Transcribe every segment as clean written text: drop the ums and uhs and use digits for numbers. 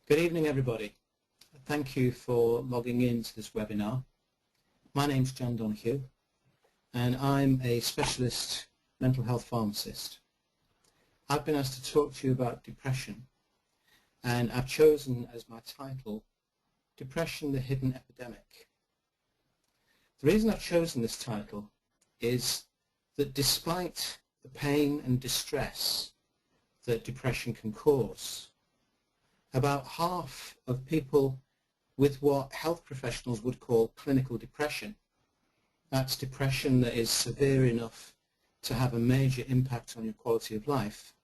Good evening, everybody. Thank you for logging in to this webinar. My name's John Donoghue, and I'm a specialist mental health pharmacist. I've been asked to talk to you about depression, and I've chosen as my title, Depression, the Hidden Epidemic. The reason I've chosen this title is that despite the pain and distress that depression can cause, about half of people with what health professionals would call clinical depression, that's depression that is severe enough to have a major impact on your quality of life,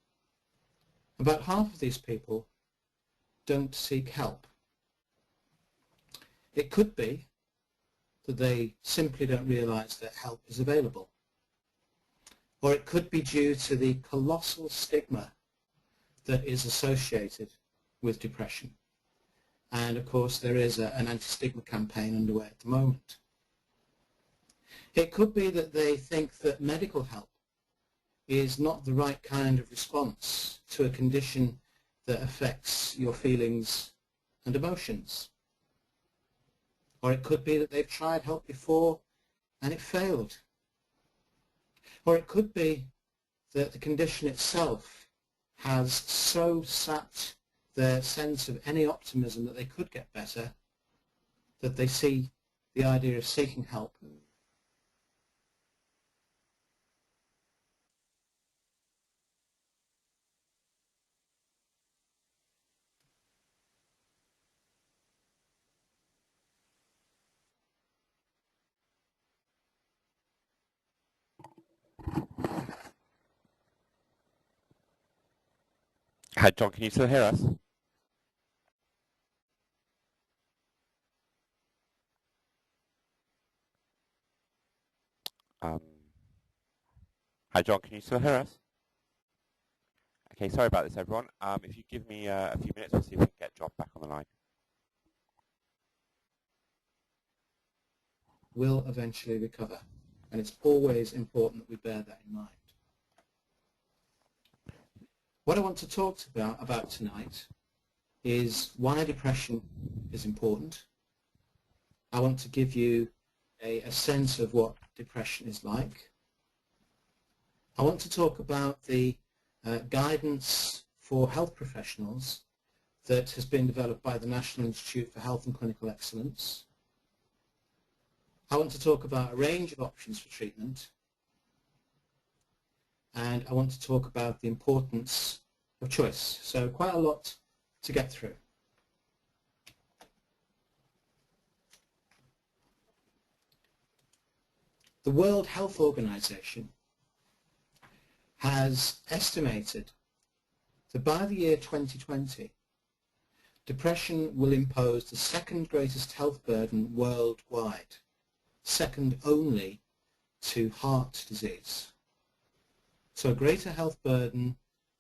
about half of these people don't seek help. It could be that they simply don't realize that help is available, or it could be due to the colossal stigma that is associated with depression. And of course there is an anti-stigma campaign underway at the moment. It could be that they think that medical help is not the right kind of response to a condition that affects your feelings and emotions. Or it could be that they've tried help before and it failed. Or it could be that the condition itself has so sapped their sense of any optimism that they could get better, that they see the idea of seeking help Hi, John, can you still hear us? Um, Hi, John, can you still hear us? Okay, sorry about this, everyone. If you give me a few minutes, we'll see if we can get John back on the line. will eventually recover. And it's always important that we bear that in mind. What I want to talk about tonight is why depression is important. I want to give you a sense of what depression is like. I want to talk about the guidance for health professionals that has been developed by the National Institute for Health and Clinical Excellence. I want to talk about a range of options for treatment, and I want to talk about the importance of choice. So quite a lot to get through. The World Health Organization has estimated that by the year 2020, depression will impose the second greatest health burden worldwide, second only to heart disease. So a greater health burden,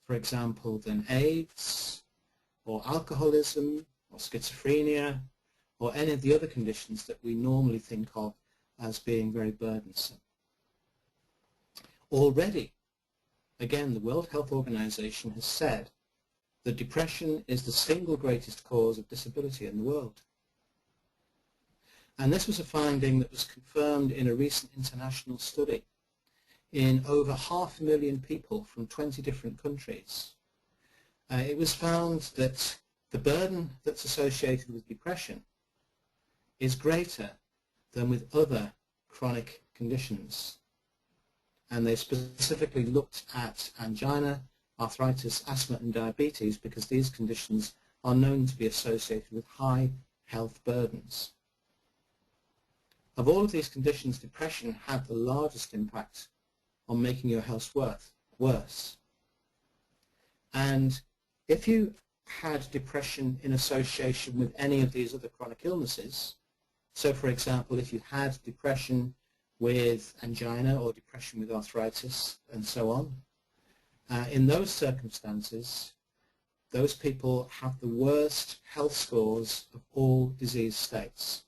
for example, than AIDS, or alcoholism, or schizophrenia, or any of the other conditions that we normally think of as being very burdensome. Already, again, the World Health Organization has said that depression is the single greatest cause of disability in the world. And this was a finding that was confirmed in a recent international study in over 500,000 people from 20 different countries. It was found that the burden that's associated with depression is greater than with other chronic conditions. And they specifically looked at angina, arthritis, asthma and diabetes because these conditions are known to be associated with high health burdens. Of all of these conditions, depression had the largest impact on making your health worse. And if you had depression in association with any of these other chronic illnesses, so for example, if you had depression with angina or depression with arthritis and so on, in those circumstances, those people have the worst health scores of all disease states.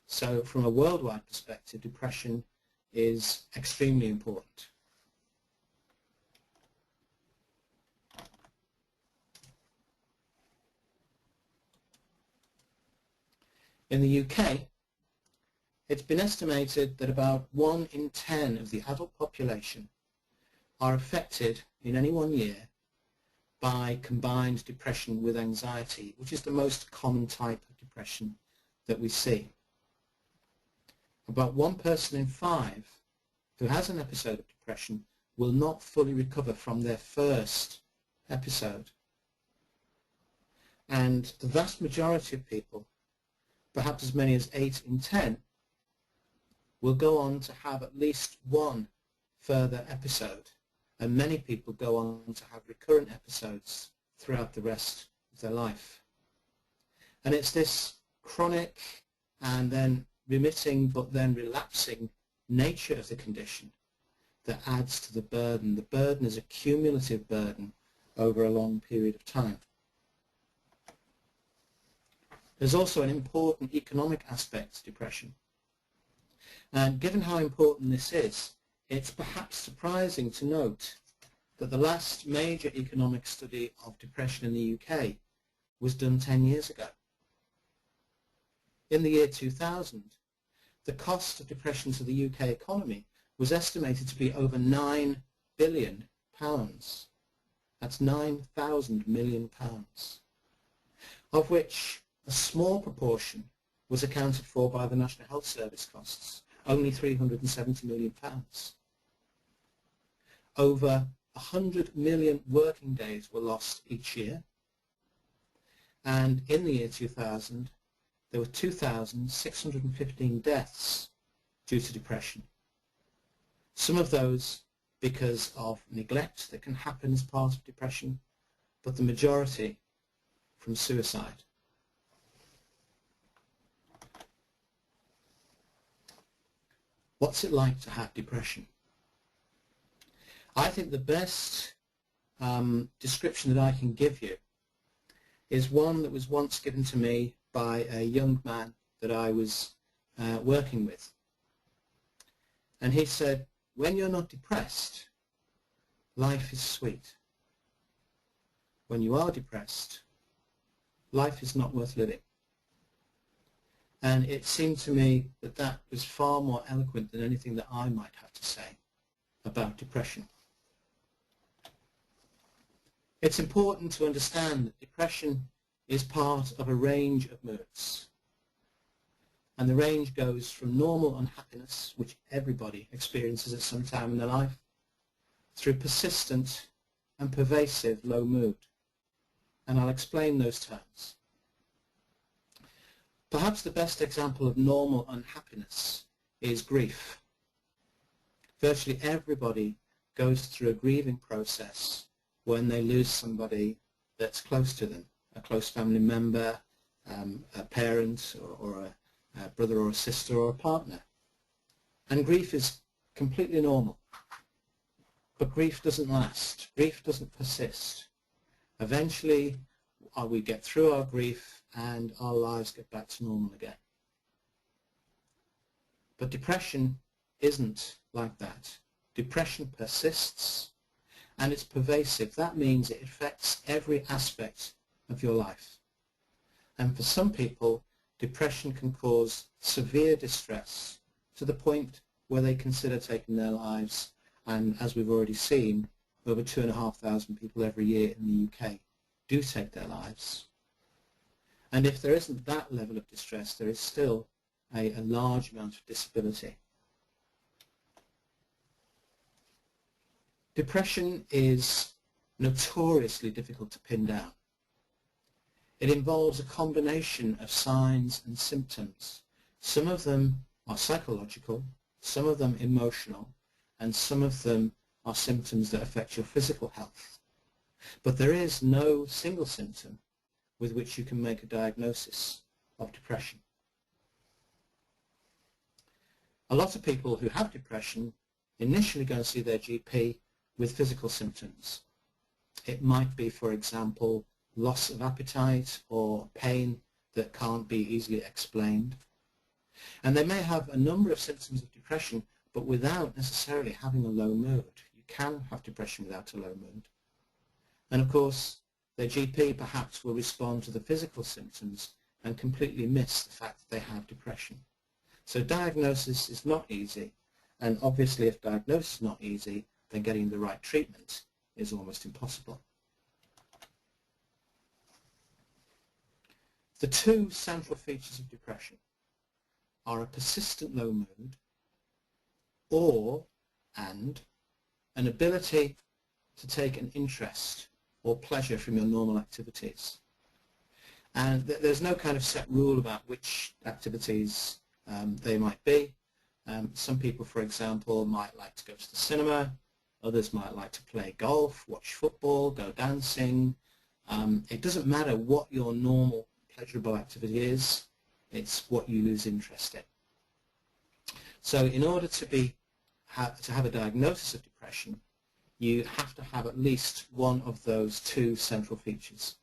So from a worldwide perspective, depression is extremely important. In the UK, it's been estimated that about 1 in 10 of the adult population are affected in any one year by combined depression with anxiety, which is the most common type of depression that we see. About 1 person in 5 who has an episode of depression will not fully recover from their first episode. And the vast majority of people, perhaps as many as 8 in 10, will go on to have at least one further episode, and many people go on to have recurrent episodes throughout the rest of their life. And it's this chronic and then remitting but then relapsing nature of the condition that adds to the burden. The burden is a cumulative burden over a long period of time. There's also an important economic aspect to depression. And given how important this is, it's perhaps surprising to note that the last major economic study of depression in the UK was done 10 years ago. In the year 2000, the cost of depression to the UK economy was estimated to be over £9 billion. That's £9,000 million, of which a small proportion was accounted for by the National Health Service costs, only £370 million. Over 100 million working days were lost each year, and in the year 2000 there were 2,615 deaths due to depression. Some of those because of neglect that can happen as part of depression, but the majority from suicide. What's it like to have depression? I think the best description that I can give you is one that was once given to me by a young man that I was working with. And he said, when you're not depressed, life is sweet. When you are depressed, life is not worth living. And it seemed to me that that was far more eloquent than anything that I might have to say about depression. It's important to understand that depression is part of a range of moods. And the range goes from normal unhappiness, which everybody experiences at some time in their life, through persistent and pervasive low mood. And I'll explain those terms. Perhaps the best example of normal unhappiness is grief. Virtually everybody goes through a grieving process when they lose somebody that's close to them, a close family member, a parent, or a brother or a sister or a partner. And grief is completely normal. But grief doesn't last. Grief doesn't persist. Eventually, we get through our grief and our lives get back to normal again. But depression isn't like that. Depression persists and it's pervasive. That means it affects every aspect of your life. And for some people, depression can cause severe distress to the point where they consider taking their lives. And as we've already seen, over 2,500 people every year in the UK do take their lives. And if there isn't that level of distress, there is still a large amount of disability. Depression is notoriously difficult to pin down. It involves a combination of signs and symptoms. Some of them are psychological, some of them emotional, and some of them are symptoms that affect your physical health. But there is no single symptom with which you can make a diagnosis of depression. A lot of people who have depression initially go and see their GP with physical symptoms. It might be, for example, loss of appetite or pain that can't be easily explained. And they may have a number of symptoms of depression, but without necessarily having a low mood. You can have depression without a low mood. And of course, their GP perhaps will respond to the physical symptoms and completely miss the fact that they have depression. So diagnosis is not easy, and obviously if diagnosis is not easy, then getting the right treatment is almost impossible. The two central features of depression are a persistent low mood and an ability to take an interest or pleasure from your normal activities. And there's no kind of set rule about which activities they might be. Some people, for example, might like to go to the cinema. Others might like to play golf, watch football, go dancing. It doesn't matter what your normal pleasurable activity is, it's what you lose interest in. So in order to have a diagnosis of depression, you have to have at least one of those two central features.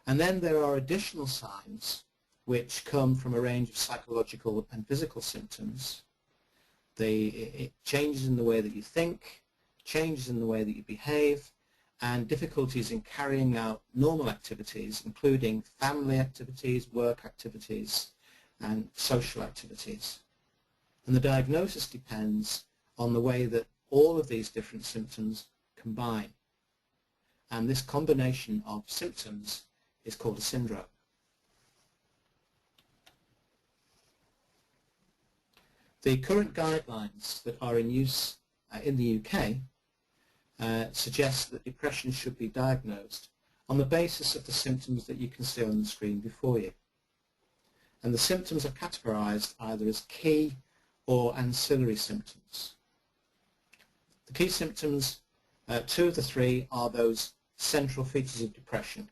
And then there are additional signs which come from a range of psychological and physical symptoms. Changes in the way that you think, changes in the way that you behave, and difficulties in carrying out normal activities, including family activities, work activities, and social activities. And the diagnosis depends on the way that all of these different symptoms combine. And this combination of symptoms is called a syndrome. The current guidelines that are in use in the UK suggest that depression should be diagnosed on the basis of the symptoms that you can see on the screen before you. And the symptoms are categorized either as key or ancillary symptoms. The key symptoms, two of the three, are those central features of depression: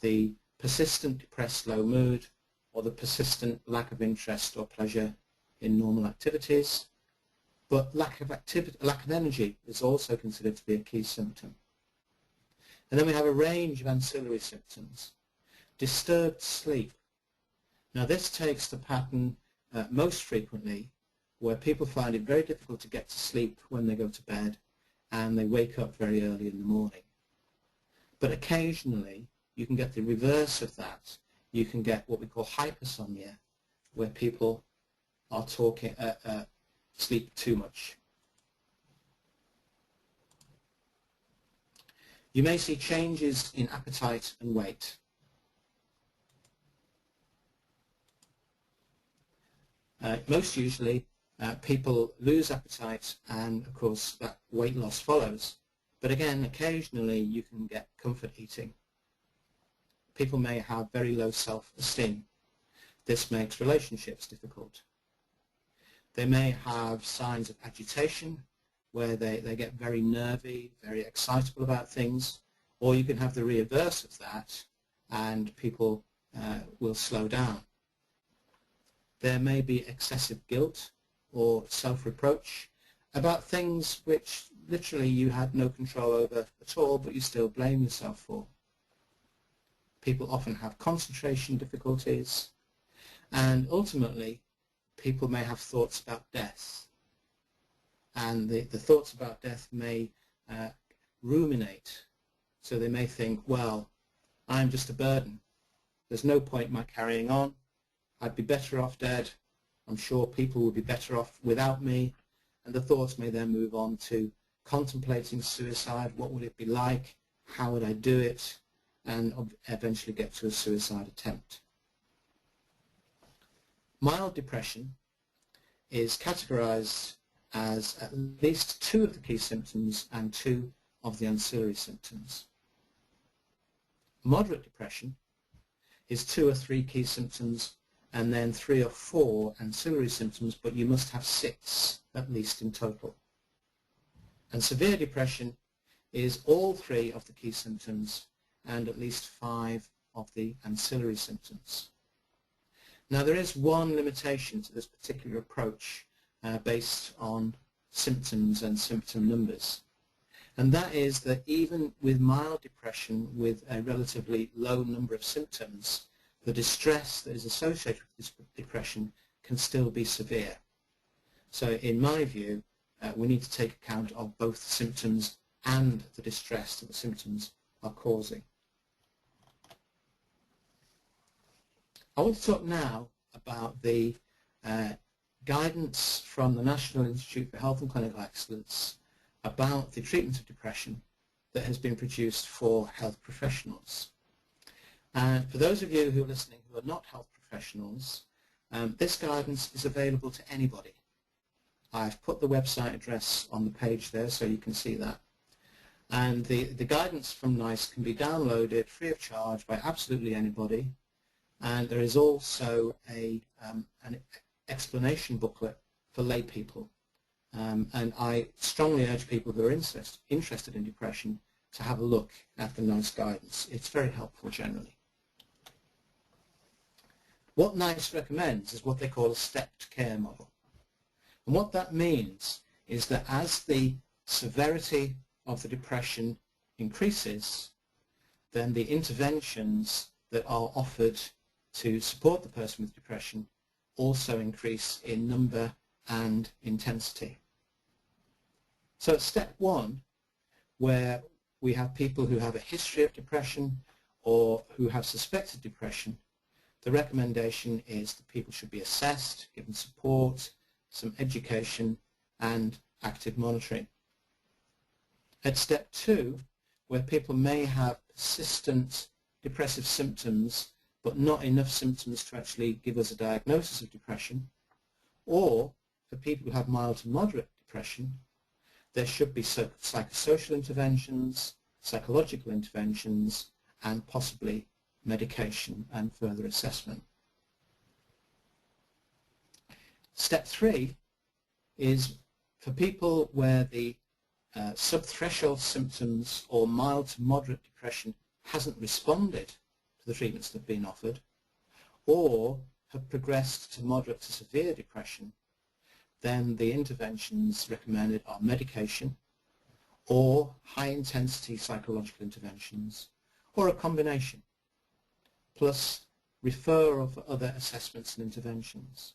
the persistent depressed low mood, or the persistent lack of interest or pleasure in normal activities. But lack of energy is also considered to be a key symptom. And then we have a range of ancillary symptoms. Disturbed sleep. Now this takes the pattern most frequently where people find it very difficult to get to sleep when they go to bed and they wake up very early in the morning. But occasionally you can get the reverse of that. You can get what we call hypersomnia, where people are sleep too much. You may see changes in appetite and weight. Most usually, people lose appetite, and of course that weight loss follows. But again, occasionally you can get comfort eating. People may have very low self-esteem. This makes relationships difficult. They may have signs of agitation, where they get very nervy, very excitable about things, or you can have the reverse of that, and people will slow down. There may be excessive guilt or self-reproach about things which literally you had no control over at all, but you still blame yourself for. People often have concentration difficulties, and ultimately people may have thoughts about death. And the thoughts about death may ruminate. So they may think, well, I'm just a burden. There's no point in my carrying on. I'd be better off dead. I'm sure people would be better off without me. And the thoughts may then move on to contemplating suicide. What would it be like? How would I do it? And eventually get to a suicide attempt. Mild depression is categorized as at least two of the key symptoms and two of the ancillary symptoms. Moderate depression is two or three key symptoms and then three or four ancillary symptoms, but you must have six at least in total. And severe depression is all three of the key symptoms and at least five of the ancillary symptoms. Now there is one limitation to this particular approach based on symptoms and symptom numbers, and that is that even with mild depression with a relatively low number of symptoms, the distress that is associated with this depression can still be severe. So in my view, we need to take account of both the symptoms and the distress that the symptoms are causing. I want to talk now about the guidance from the National Institute for Health and Clinical Excellence about the treatment of depression that has been produced for health professionals. For those of you who are listening who are not health professionals, this guidance is available to anybody. I've put the website address on the page there so you can see that. And the guidance from NICE can be downloaded free of charge by absolutely anybody. And there is also an explanation booklet for lay people. And I strongly urge people who are interested in depression to have a look at the NICE guidance. It's very helpful generally. What NICE recommends is what they call a stepped care model. And what that means is that as the severity of the depression increases, then the interventions that are offered to support the person with depression also increase in number and intensity. So at step 1, where we have people who have a history of depression or who have suspected depression, the recommendation is that people should be assessed, given support, some education and active monitoring. At step 2, where people may have persistent depressive symptoms but not enough symptoms to actually give us a diagnosis of depression, or for people who have mild to moderate depression, there should be psychosocial interventions, psychological interventions, and possibly medication and further assessment. Step 3 is for people where the subthreshold symptoms or mild to moderate depression hasn't responded to the treatments that have been offered, or have progressed to moderate to severe depression, then the interventions recommended are medication or high-intensity psychological interventions, or a combination, plus referral for other assessments and interventions.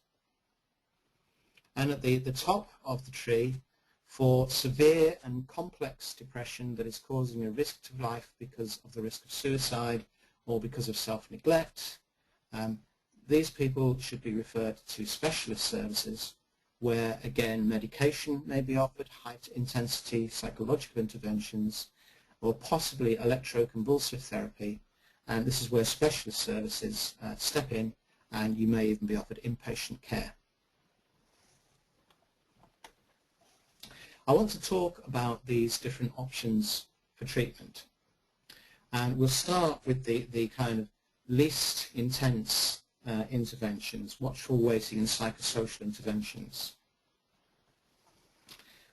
And at the top of the tree, for severe and complex depression that is causing a risk to life because of the risk of suicide or because of self-neglect, these people should be referred to specialist services where, again, medication may be offered, high-intensity psychological interventions, or possibly electroconvulsive therapy. And this is where specialist services step in, and you may even be offered inpatient care. I want to talk about these different options for treatment. And we'll start with the kind of least intense interventions, watchful waiting and psychosocial interventions.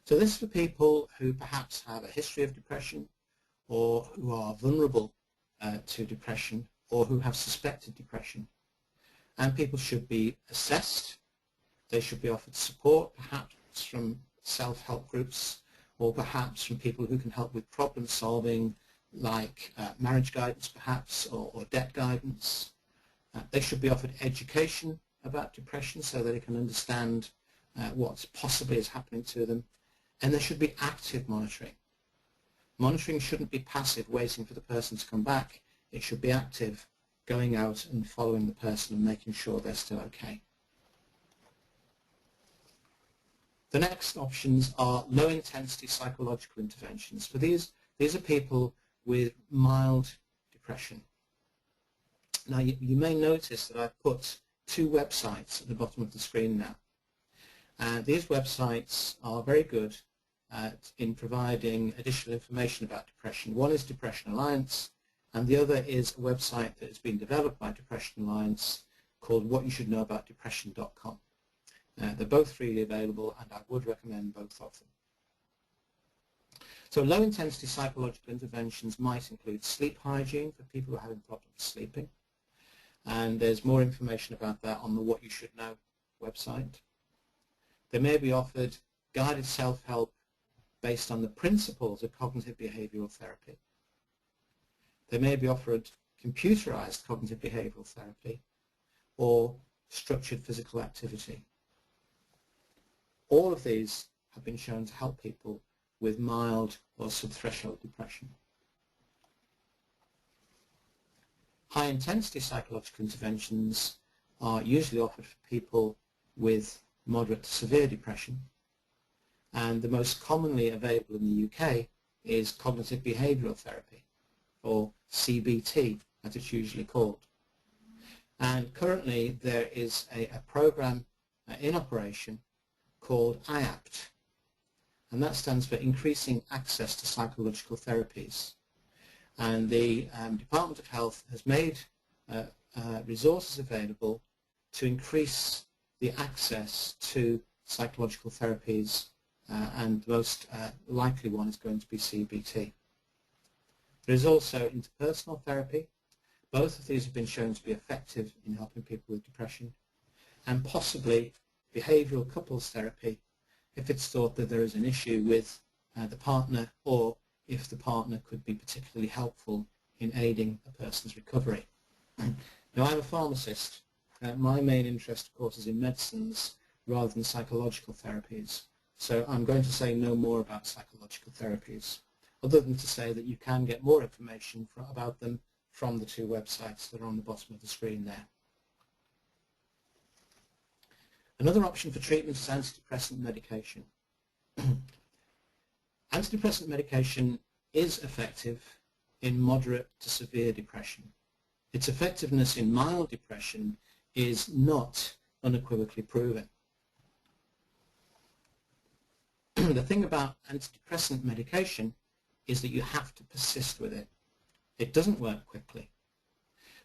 So this is for people who perhaps have a history of depression, or who are vulnerable to depression, or who have suspected depression. And people should be assessed. They should be offered support, perhaps from self-help groups, or perhaps from people who can help with problem solving, like marriage guidance perhaps, or debt guidance. They should be offered education about depression so that they can understand what possibly is happening to them. And there should be active monitoring. Monitoring shouldn't be passive, waiting for the person to come back. It should be active, going out and following the person and making sure they're still okay. The next options are low-intensity psychological interventions. For these are people with mild depression. Now, you may notice that I've put 2 websites at the bottom of the screen now. These websites are very good in providing additional information about depression. One is Depression Alliance, and the other is a website that has been developed by Depression Alliance called whatyoushouldknowabouutdepression.com. They're both freely available, and I would recommend both of them. So low-intensity psychological interventions might include sleep hygiene for people who are having problems sleeping, and there's more information about that on the What You Should Know website. They may be offered guided self-help based on the principles of cognitive behavioral therapy. They may be offered computerized cognitive behavioral therapy or structured physical activity. All of these have been shown to help people with mild or subthreshold depression. High-intensity psychological interventions are usually offered for people with moderate to severe depression, and the most commonly available in the UK is cognitive behavioural therapy, or CBT as it's usually called. And currently there is a program in operation called IAPT, and that stands for Increasing Access to Psychological Therapies. And the Department of Health has made resources available to increase the access to psychological therapies, and the most likely one is going to be CBT. There is also interpersonal therapy. Both of these have been shown to be effective in helping people with depression, and possibly behavioural couples therapy if it's thought that there is an issue with the partner, or if the partner could be particularly helpful in aiding a person's recovery. Now, I'm a pharmacist. My main interest, of course, is in medicines rather than psychological therapies. So I'm going to say no more about psychological therapies, other than to say that you can get more information about them from the two websites that are on the bottom of the screen there. Another option for treatment is antidepressant medication. Antidepressant medication is effective in moderate to severe depression. Its effectiveness in mild depression is not unequivocally proven. The thing about antidepressant medication is that you have to persist with it. It doesn't work quickly.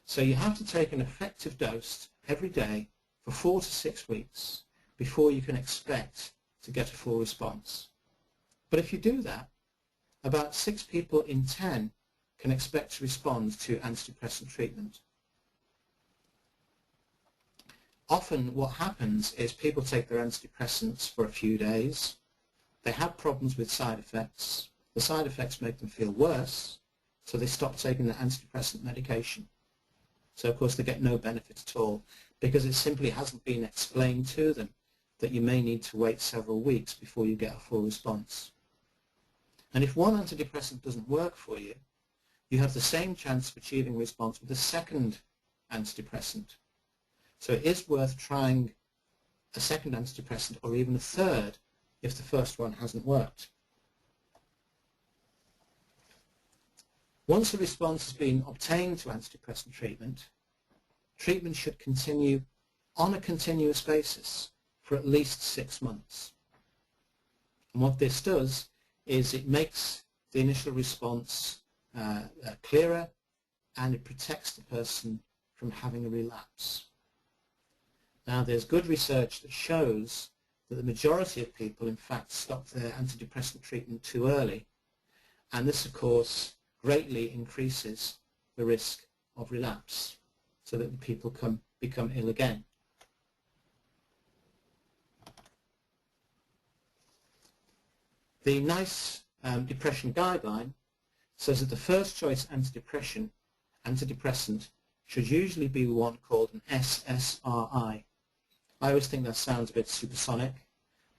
So you have to take an effective dose every day for 4 to 6 weeks before you can expect to get a full response. But if you do that, about 6 people in 10 can expect to respond to antidepressant treatment. Often what happens is people take their antidepressants for a few days. They have problems with side effects. The side effects make them feel worse, so they stop taking the antidepressant medication. So of course they get no benefit at all, because it simply hasn't been explained to them that you may need to wait several weeks before you get a full response. And if one antidepressant doesn't work for you, you have the same chance of achieving a response with a second antidepressant. So it is worth trying a second antidepressant, or even a third, if the first one hasn't worked. Once a response has been obtained to antidepressant treatment, treatment should continue on a continuous basis for at least 6 months. And what this does is it makes the initial response clearer, and it protects the person from having a relapse. Now, there's good research that shows that the majority of people, in fact, stop their antidepressant treatment too early, and this, of course, greatly increases the risk of relapse, so that the people become ill again. The NICE depression guideline says that the first choice antidepressant should usually be one called an SSRI. I always think that sounds a bit supersonic,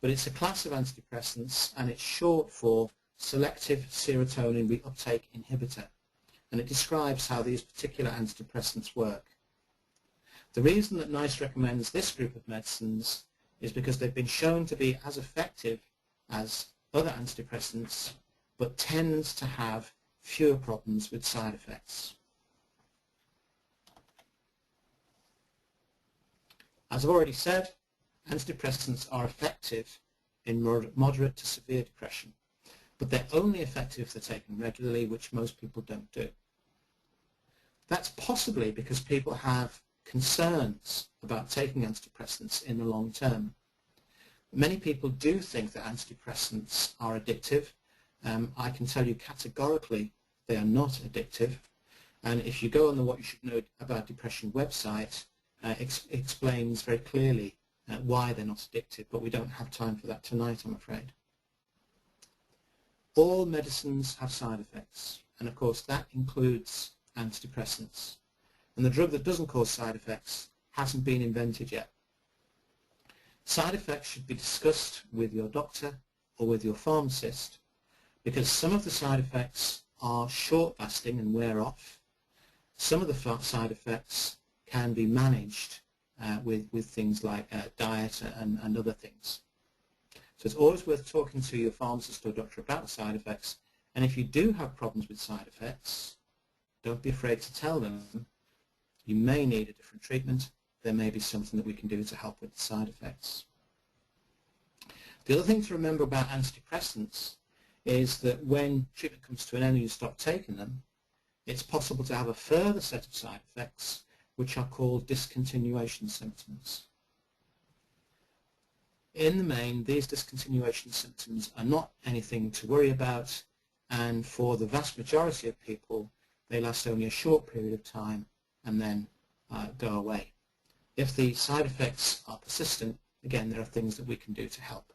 but it's a class of antidepressants, and it's short for selective serotonin reuptake inhibitor, and it describes how these particular antidepressants work. The reason that NICE recommends this group of medicines is because they've been shown to be as effective as other antidepressants, but tends to have fewer problems with side effects. As I've already said, antidepressants are effective in moderate to severe depression, but they're only effective if they're taken regularly, which most people don't do. That's possibly because people have concerns about taking antidepressants in the long term. Many people do think that antidepressants are addictive. I can tell you categorically they are not addictive, and if you go on the What You Should Know About Depression website, it explains very clearly why they're not addictive, but we don't have time for that tonight, I'm afraid. All medicines have side effects, and of course that includes antidepressants. And the drug that doesn't cause side effects hasn't been invented yet. Side effects should be discussed with your doctor or with your pharmacist, because some of the side effects are short-lasting and wear off. Some of the side effects can be managed with things like diet and other things. So it's always worth talking to your pharmacist or doctor about the side effects, and if you do have problems with side effects, don't be afraid to tell them you may need a different treatment. There may be something that we can do to help with the side effects. The other thing to remember about antidepressants is that when treatment comes to an end and you stop taking them, it's possible to have a further set of side effects which are called discontinuation symptoms. In the main, these discontinuation symptoms are not anything to worry about, and for the vast majority of people, they last only a short period of time and then go away. If the side effects are persistent, again, there are things that we can do to help.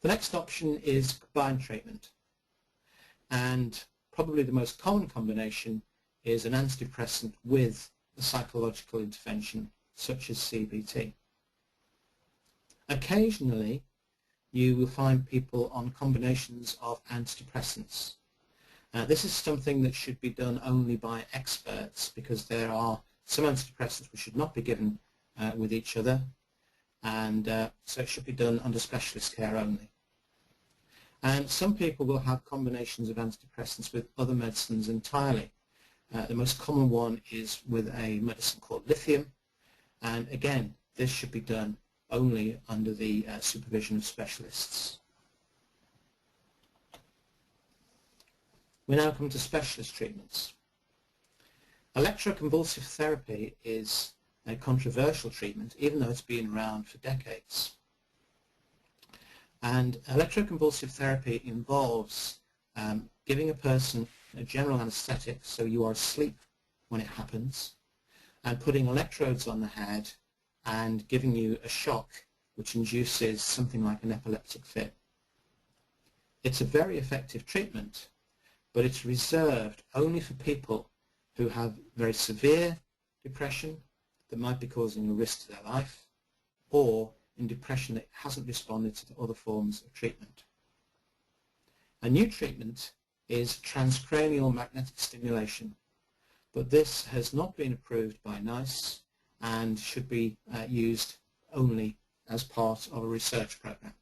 The next option is combined treatment, and probably the most common combination is an antidepressant with a psychological intervention such as CBT. Occasionally you will find people on combinations of antidepressants. This is something that should be done only by experts, because there are some antidepressants which should not be given with each other, and so it should be done under specialist care only. And some people will have combinations of antidepressants with other medicines entirely. The most common one is with a medicine called lithium, and again, this should be done only under the supervision of specialists. We now come to specialist treatments. Electroconvulsive therapy is a controversial treatment, even though it's been around for decades. And electroconvulsive therapy involves giving a person a general anesthetic, so you are asleep when it happens, and putting electrodes on the head and giving you a shock which induces something like an epileptic fit. It's a very effective treatment, but it's reserved only for people who have very severe depression that might be causing a risk to their life, or in depression that hasn't responded to the other forms of treatment. A new treatment is transcranial magnetic stimulation, but this has not been approved by NICE and should be used only as part of a research program.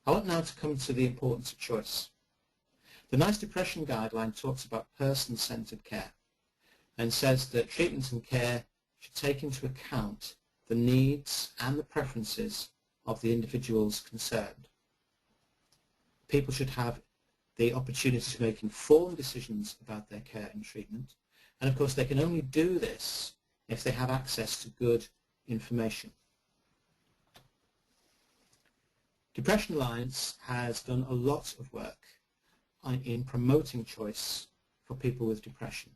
I want now to come to the importance of choice. The NICE Depression Guideline talks about person-centered care and says that treatment and care should take into account the needs and the preferences of the individuals concerned. People should have the opportunity to make informed decisions about their care and treatment, and of course they can only do this if they have access to good information. Depression Alliance has done a lot of work in promoting choice for people with depression.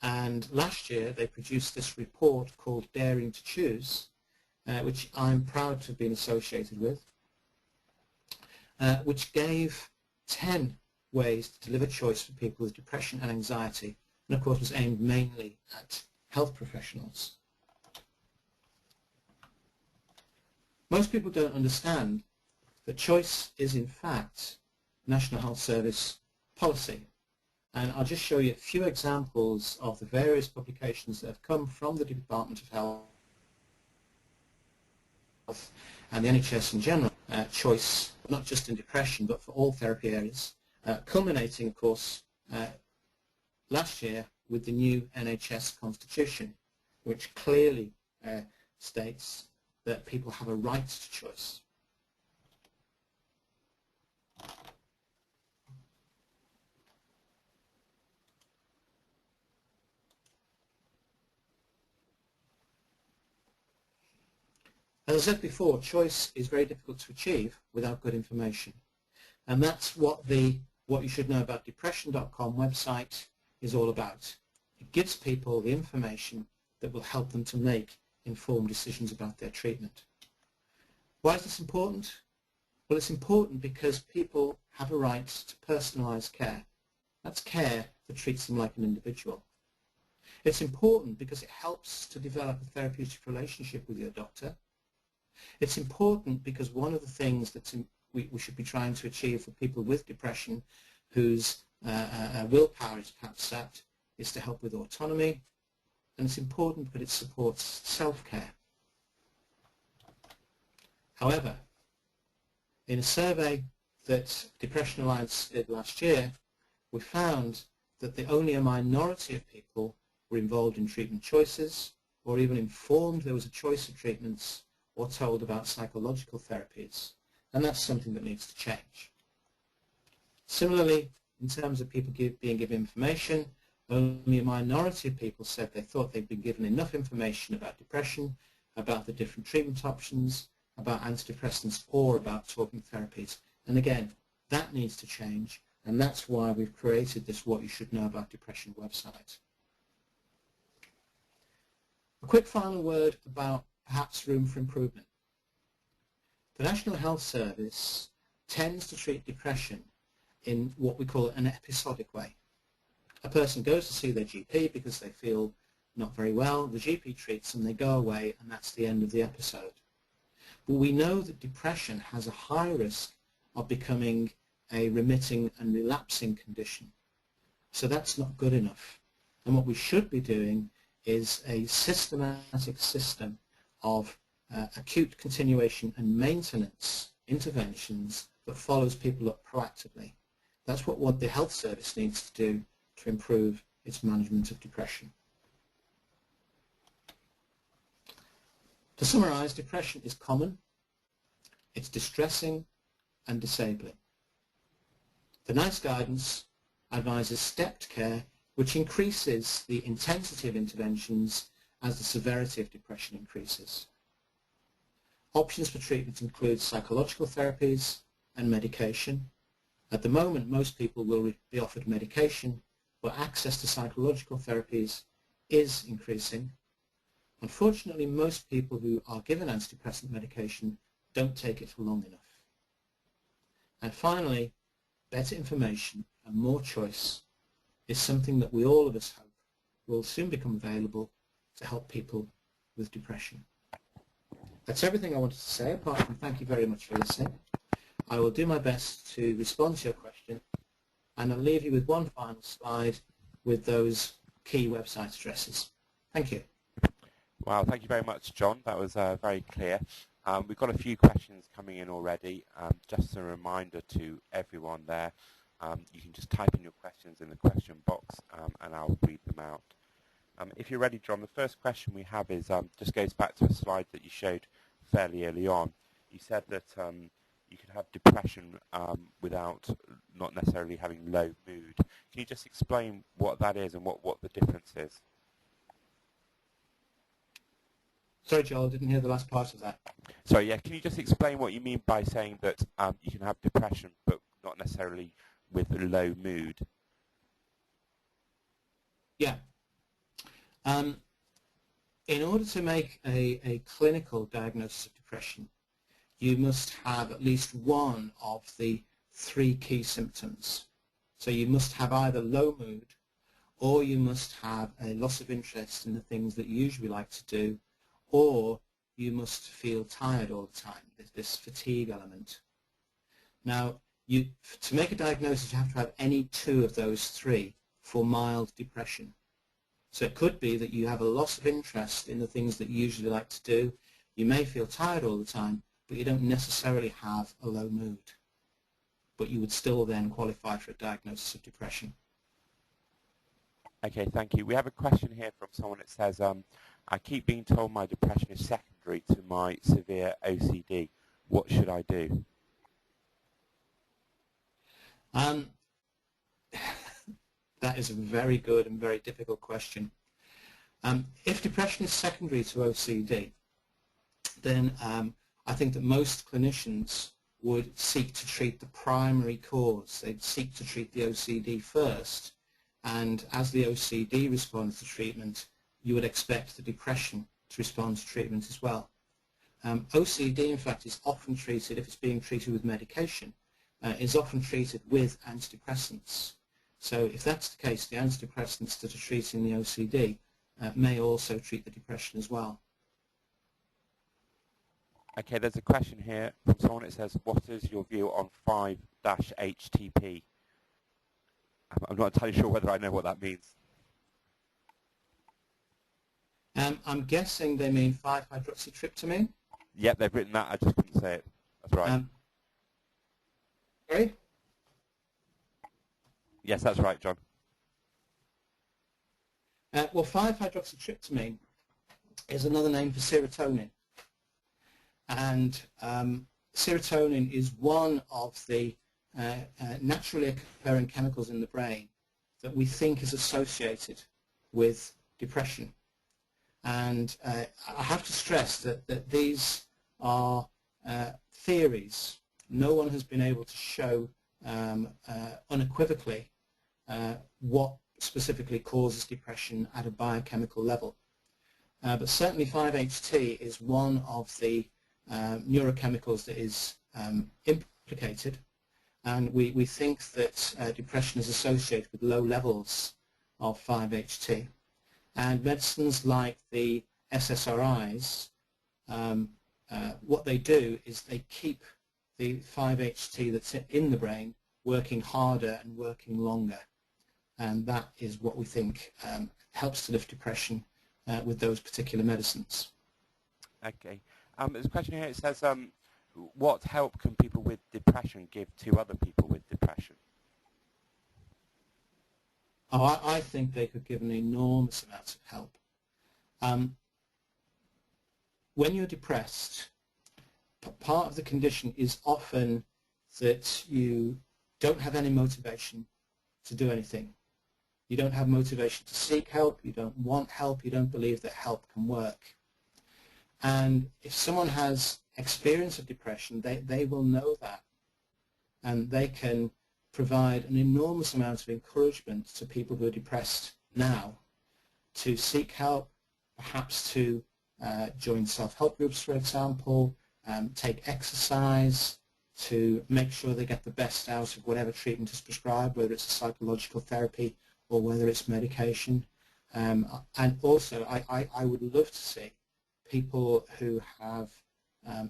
And last year they produced this report called Daring to Choose, which I'm proud to have been associated with, which gave 10 ways to deliver choice for people with depression and anxiety, and of course was aimed mainly at health professionals. Most people don't understand that choice is in fact National Health Service policy. And I'll just show you a few examples of the various publications that have come from the Department of Health and the NHS in general, choice, not just in depression, but for all therapy areas, culminating, of course, last year with the new NHS Constitution, which clearly states that people have a right to choice. As I said before, choice is very difficult to achieve without good information. And that's what What You Should Know About Depression.com website is all about. It gives people the information that will help them to make informed decisions about their treatment. Why is this important? Well, it's important because people have a right to personalised care. That's care that treats them like an individual. It's important because it helps to develop a therapeutic relationship with your doctor. It's important because one of the things that we should be trying to achieve for people with depression whose willpower is perhaps sapped is to help with autonomy, and it's important because it supports self-care. However, in a survey that Depression Alliance did last year, we found that only a minority of people were involved in treatment choices or even informed there was a choice of treatments or told about psychological therapies, and that's something that needs to change. Similarly, in terms of people being given information, only a minority of people said they thought they'd been given enough information about depression, about the different treatment options, about antidepressants, or about talking therapies. And again, that needs to change, and that's why we've created this What You Should Know About Depression website. A quick final word about perhaps room for improvement. The National Health Service tends to treat depression in what we call an episodic way. A person goes to see their GP because they feel not very well, the GP treats them, they go away, and that's the end of the episode. But we know that depression has a high risk of becoming a remitting and relapsing condition. So that's not good enough. And what we should be doing is a systematic system of acute continuation and maintenance interventions that follows people up proactively. That's what the health service needs to do to improve its management of depression. To summarize, depression is common, it's distressing and disabling. The NICE guidance advises stepped care, which increases the intensity of interventions as the severity of depression increases. Options for treatment include psychological therapies and medication. At the moment, most people will be offered medication, but access to psychological therapies is increasing. Unfortunately, most people who are given antidepressant medication don't take it for long enough. And finally, better information and more choice is something that we all of us hope will soon become available to help people with depression. That's everything I wanted to say, apart from thank you very much for listening. I will do my best to respond to your question, and I'll leave you with one final slide with those key website addresses. Thank you. Wow, thank you very much, John. That was very clear. We've got a few questions coming in already. Just a reminder to everyone there, you can just type in your questions in the question box and I'll read them out. If you're ready, John, the first question we have is just goes back to a slide that you showed fairly early on. You said that you could have depression without not necessarily having low mood. Can you just explain what that is and what the difference is? Sorry, Joel, I didn't hear the last part of that. Sorry, yeah, can you just explain what you mean by saying that you can have depression but not necessarily with a low mood? Yeah. In order to make a clinical diagnosis of depression, you must have at least one of the three key symptoms. So you must have either low mood, or you must have a loss of interest in the things that you usually like to do, or you must feel tired all the time. There's this fatigue element. Now, to make a diagnosis, you have to have any two of those three for mild depression. So it could be that you have a loss of interest in the things that you usually like to do. You may feel tired all the time, but you don't necessarily have a low mood. But you would still then qualify for a diagnosis of depression. Okay, thank you. We have a question here from someone that says, I keep being told my depression is secondary to my severe OCD. What should I do? That is a very good and very difficult question. If depression is secondary to OCD, then I think that most clinicians would seek to treat the primary cause. They'd seek to treat the OCD first, and as the OCD responds to treatment, you would expect the depression to respond to treatment as well. OCD, in fact, is often treated, if it's being treated with medication, is often treated with antidepressants. So if that's the case, the antidepressants that are treating the OCD may also treat the depression as well. Okay, there's a question here from someone that says, what is your view on 5-HTP? I'm not entirely sure whether I know what that means. I'm guessing they mean 5-hydroxytryptamine. Yep, they've written that. I just couldn't say it. That's right. Sorry? Yes, that's right, John. Well, 5-hydroxytryptamine is another name for serotonin. And serotonin is one of the naturally occurring chemicals in the brain that we think is associated with depression. And I have to stress that these are theories. No one has been able to show unequivocally what specifically causes depression at a biochemical level. But certainly 5-HT is one of the neurochemicals that is implicated, and we think that depression is associated with low levels of 5-HT. And medicines like the SSRIs, what they do is they keep the 5-HT that's in the brain working harder and working longer. And that is what we think helps to lift depression with those particular medicines. Okay. There's a question here. It says, what help can people with depression give to other people with depression? Oh, I think they could give an enormous amount of help. When you're depressed, part of the condition is often that you don't have any motivation to do anything. You don't have motivation to seek help, you don't want help, you don't believe that help can work. And if someone has experience of depression, they will know that. And they can provide an enormous amount of encouragement to people who are depressed now to seek help, perhaps to join self-help groups, for example, take exercise, to make sure they get the best out of whatever treatment is prescribed, whether it's a psychological therapy or whether it's medication. And also, I would love to see people who have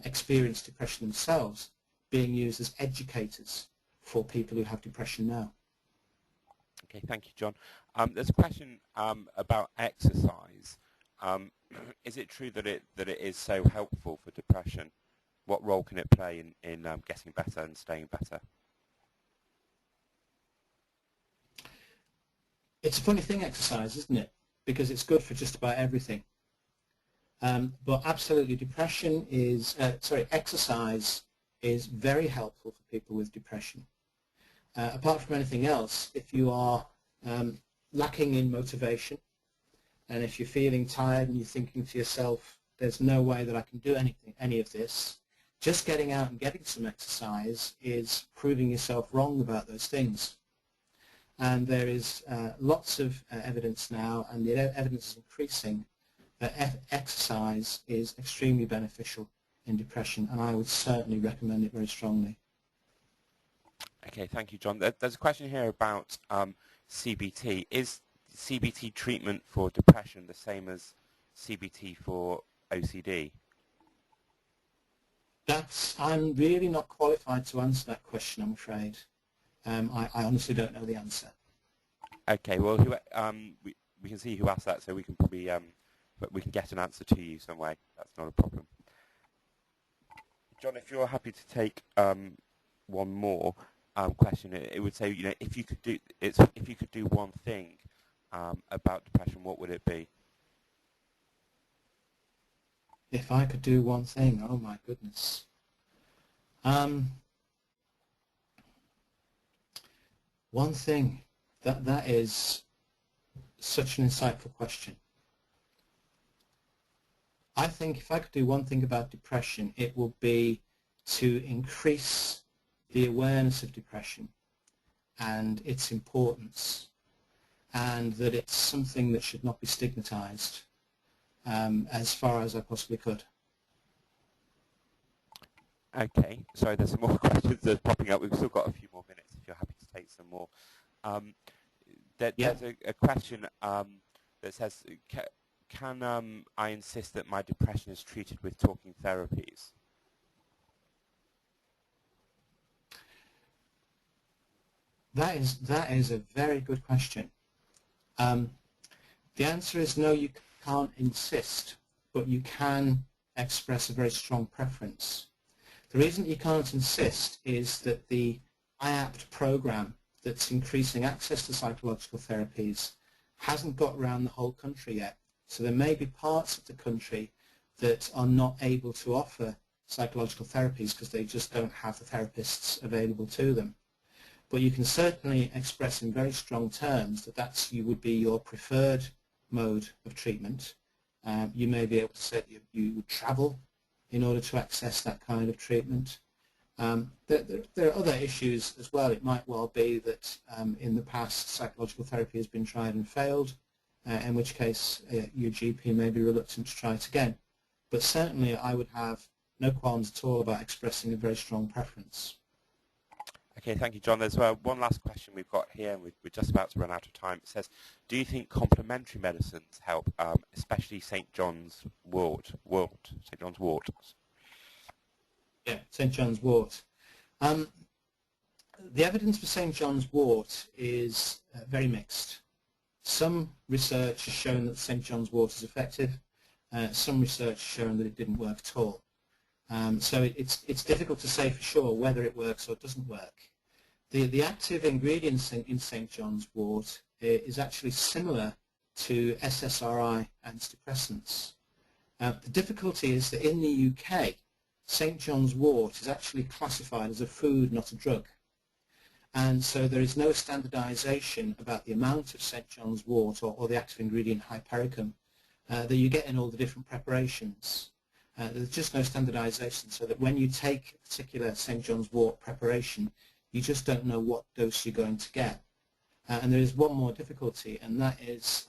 experienced depression themselves being used as educators for people who have depression now. Okay, thank you, John. There's a question about exercise. Is it true that it is so helpful for depression? What role can it play in getting better and staying better? It's a funny thing, exercise, isn't it? Because it's good for just about everything. But absolutely, exercise is very helpful for people with depression. Apart from anything else, if you are lacking in motivation, and if you're feeling tired and you're thinking to yourself, there's no way that I can do any of this, just getting out and getting some exercise is proving yourself wrong about those things. And there is lots of evidence now, and the evidence is increasing, that exercise is extremely beneficial in depression, and I would certainly recommend it very strongly. Okay, thank you, John. There's a question here about CBT. Is CBT treatment for depression the same as CBT for OCD? I'm really not qualified to answer that question, I'm afraid. I honestly don't know the answer. Okay, well, we can see who asked that, so we can probably we can get an answer to you some way. That's not a problem. John, if you're happy to take one more question, it would say, if you could do one thing about depression, what would it be? If I could do one thing, oh my goodness. One thing, that is such an insightful question. I think if I could do one thing about depression, it would be to increase the awareness of depression and its importance, and that it's something that should not be stigmatized as far as I possibly could. Okay, sorry, there's some more questions that are popping up. We've still got a few more minutes if you're happy to take some more. There's a question that says, can I insist that my depression is treated with talking therapies? That is a very good question. The answer is no, you can't insist, but you can express a very strong preference. The reason you can't insist is that the IAPT program that's increasing access to psychological therapies hasn't got around the whole country yet. So there may be parts of the country that are not able to offer psychological therapies because they just don't have the therapists available to them. But you can certainly express in very strong terms that would be your preferred mode of treatment. You may be able to say that you would travel in order to access that kind of treatment. There are other issues as well. It might well be that in the past psychological therapy has been tried and failed, in which case your GP may be reluctant to try it again. But certainly I would have no qualms at all about expressing a very strong preference. Okay, thank you, John. There's one last question we've got here, and we're just about to run out of time. It says, do you think complementary medicines help, especially St. John's wort? St. John's wort. Yeah, St. John's wort. The evidence for St. John's wort is very mixed. Some research has shown that St. John's wort is effective. Some research has shown that it didn't work at all. So it's difficult to say for sure whether it works or doesn't work. The active ingredient in St. John's wort is actually similar to SSRI antidepressants. The difficulty is that in the UK, St. John's wort is actually classified as a food, not a drug. And so there is no standardization about the amount of St. John's wort or the active ingredient hypericum that you get in all the different preparations. There's just no standardization, so that when you take a particular St. John's wort preparation, you just don't know what dose you're going to get. And there is one more difficulty, and that is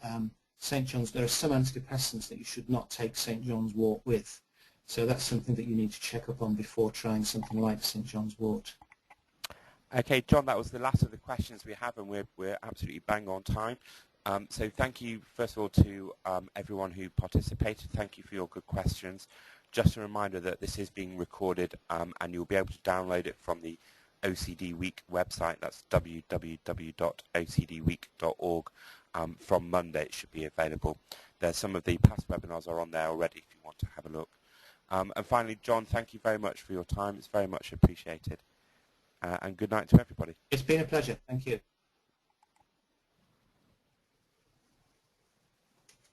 St. John's. There are some antidepressants that you should not take St. John's wort with. So that's something that you need to check up on before trying something like St. John's wort. Okay, John, that was the last of the questions we have, and we're absolutely bang on time. So thank you, first of all, to everyone who participated. Thank you for your good questions. Just a reminder that this is being recorded, and you'll be able to download it from the OCD Week website. That's www.ocdweek.org. From Monday it should be available. There's some of the past webinars are on there already if you want to have a look. And finally, John, thank you very much for your time. It's very much appreciated. And good night to everybody. It's been a pleasure. Thank you.